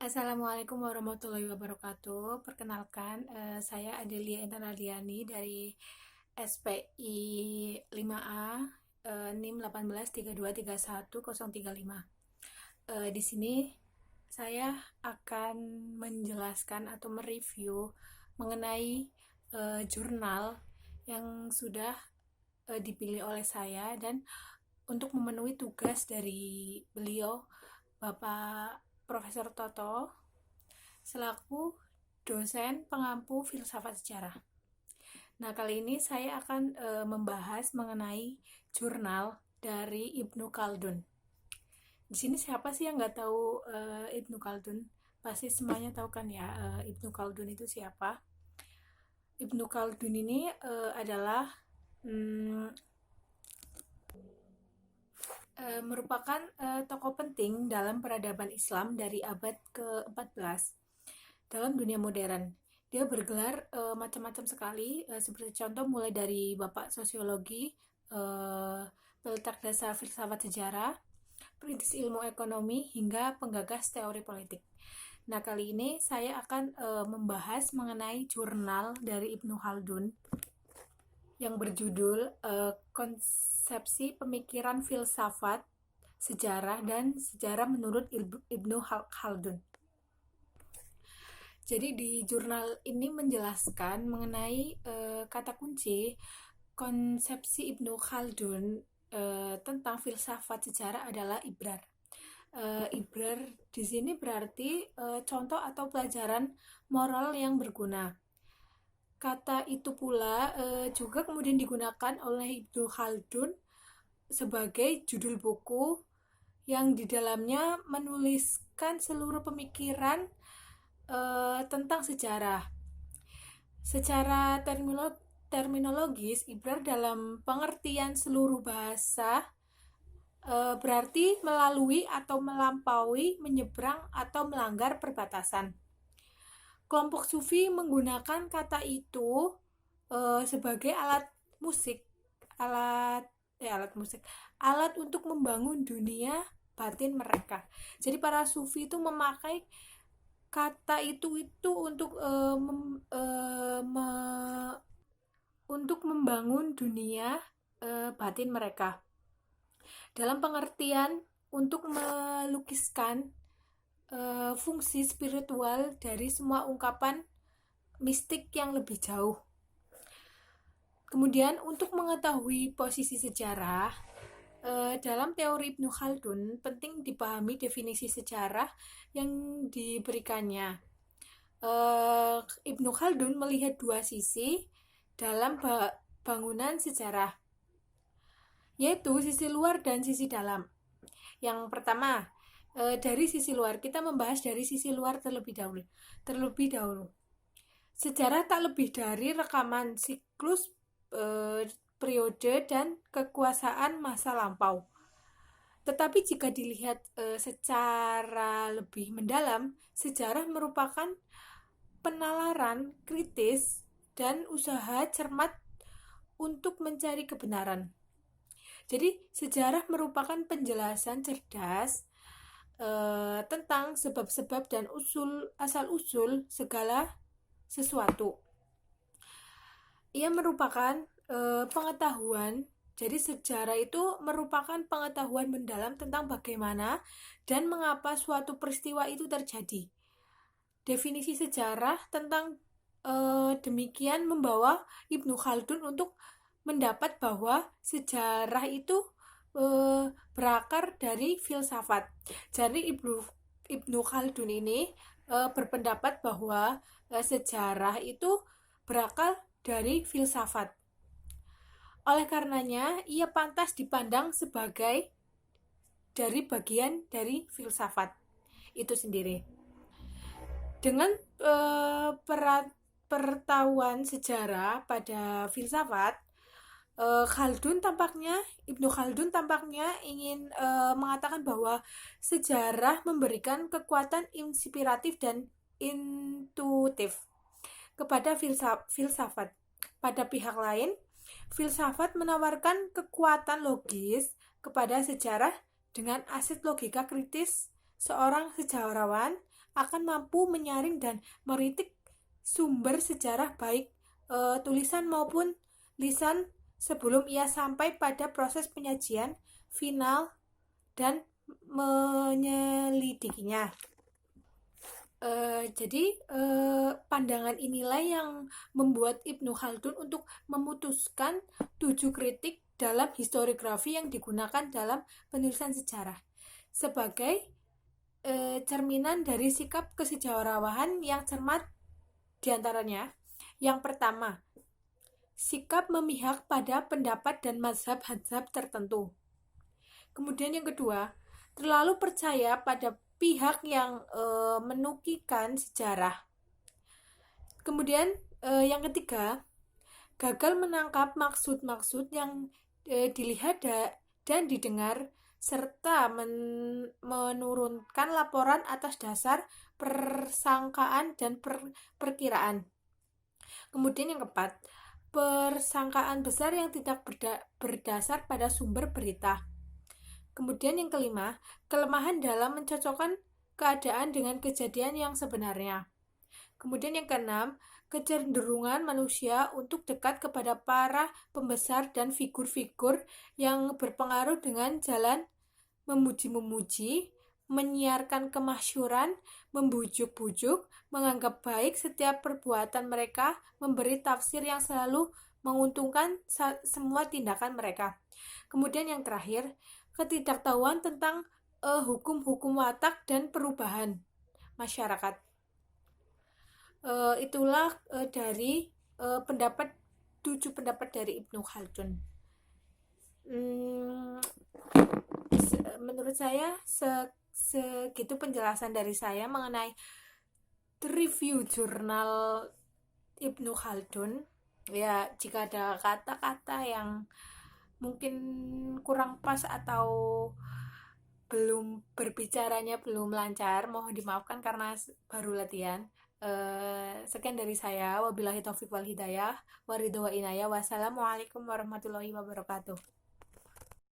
Assalamualaikum warahmatullahi wabarakatuh. Perkenalkan, saya Adelia Intan Radiani dari SPI 5A, NIM 1832311035. Di sini saya akan menjelaskan atau mereview mengenai jurnal yang sudah dipilih oleh saya dan untuk memenuhi tugas dari beliau, Bapak Profesor Toto, selaku dosen pengampu filsafat sejarah. Nah, kali ini saya akan membahas mengenai jurnal dari Ibnu Khaldun. Di sini siapa sih yang nggak tahu Ibnu Khaldun? Pasti semuanya tahu kan ya, Ibnu Khaldun itu siapa? Ibnu Khaldun ini adalah merupakan tokoh penting dalam peradaban Islam dari abad ke-14 dalam dunia modern. Dia bergelar macam-macam sekali, seperti contoh mulai dari Bapak Sosiologi, peletak dasar filsafat sejarah, perintis ilmu ekonomi, hingga penggagas teori politik. Nah, kali ini saya akan membahas mengenai jurnal dari Ibnu Khaldun yang berjudul Konsepsi Pemikiran Filsafat, Sejarah, dan Sejarah menurut Ibnu Khaldun. Jadi di jurnal ini menjelaskan mengenai kata kunci konsepsi Ibnu Khaldun tentang filsafat sejarah adalah ibrar. Ibrar di sini berarti contoh atau pelajaran moral yang berguna. Kata itu pula juga kemudian digunakan oleh Ibnu Khaldun sebagai judul buku yang di dalamnya menuliskan seluruh pemikiran tentang sejarah. Secara terminologis, ibrar dalam pengertian seluruh bahasa berarti melalui atau melampaui, menyeberang atau melanggar perbatasan. Kelompok Sufi menggunakan kata itu sebagai alat untuk membangun dunia batin mereka. Jadi para Sufi itu memakai kata itu untuk membangun dunia batin mereka. Dalam pengertian untuk melukiskan fungsi spiritual dari semua ungkapan mistik yang lebih jauh. Kemudian untuk mengetahui posisi sejarah dalam teori Ibnu Khaldun penting dipahami definisi sejarah yang diberikannya. Ibnu Khaldun melihat dua sisi dalam bangunan sejarah, yaitu sisi luar dan sisi dalam. Yang pertama, dari sisi luar, kita membahas dari sisi luar terlebih dahulu. Sejarah tak lebih dari rekaman siklus periode dan kekuasaan masa lampau. Tetapi jika dilihat secara lebih mendalam, sejarah merupakan penalaran kritis dan usaha cermat untuk mencari kebenaran. Jadi sejarah merupakan penjelasan cerdas tentang sebab-sebab dan asal-usul segala sesuatu. Ia merupakan pengetahuan. Jadi sejarah itu merupakan pengetahuan mendalam tentang bagaimana dan mengapa suatu peristiwa itu terjadi. Definisi sejarah tentang demikian membawa Ibnu Khaldun untuk mendapat bahwa sejarah itu berakar dari filsafat. Jadi Ibnu Khaldun ini berpendapat bahwa sejarah itu berakar dari filsafat. Oleh karenanya, ia pantas dipandang sebagai dari bagian dari filsafat itu sendiri. Dengan pertahuan sejarah pada filsafat, Ibnu Khaldun tampaknya ingin mengatakan bahwa sejarah memberikan kekuatan inspiratif dan intuitif kepada filsafat. Pada pihak lain, filsafat menawarkan kekuatan logis kepada sejarah dengan aset logika kritis seorang sejarawan akan mampu menyaring dan meritik sumber sejarah baik tulisan maupun lisan sebelum ia sampai pada proses penyajian final dan menyelidikinya. Jadi pandangan inilah yang membuat Ibnu Khaldun untuk memutuskan 7 kritik dalam historiografi yang digunakan dalam penulisan sejarah sebagai cerminan dari sikap kesejarawahan yang cermat. Diantaranya, yang pertama, sikap memihak pada pendapat dan mazhab-mazhab tertentu. Kemudian yang kedua, terlalu percaya pada pihak yang menukikan sejarah. Kemudian yang ketiga, gagal menangkap maksud-maksud yang dilihat dan didengar serta menurunkan laporan atas dasar persangkaan dan perkiraan. Kemudian yang keempat, persangkaan besar yang tidak berdasar pada sumber berita. Kemudian yang kelima, kelemahan dalam mencocokkan keadaan dengan kejadian yang sebenarnya. Kemudian yang keenam, kecenderungan manusia untuk dekat kepada para pembesar dan figur-figur yang berpengaruh dengan jalan memuji-memuji, menyiarkan kemasyhuran, membujuk-bujuk, menganggap baik setiap perbuatan mereka, memberi tafsir yang selalu menguntungkan semua tindakan mereka. Kemudian yang terakhir, ketidaktahuan tentang hukum-hukum watak dan perubahan masyarakat. Itulah dari 7 pendapat dari Ibnu Khaldun. Menurut saya segitu penjelasan dari saya mengenai review jurnal Ibnu Khaldun. Ya, jika ada kata-kata yang mungkin kurang pas atau belum berbicaranya belum lancar, mohon dimaafkan karena baru latihan. Sekian dari saya. Wabillahi taufiq wal hidayah. Waridho wa inayah. Wassalamualaikum warahmatullahi wabarakatuh.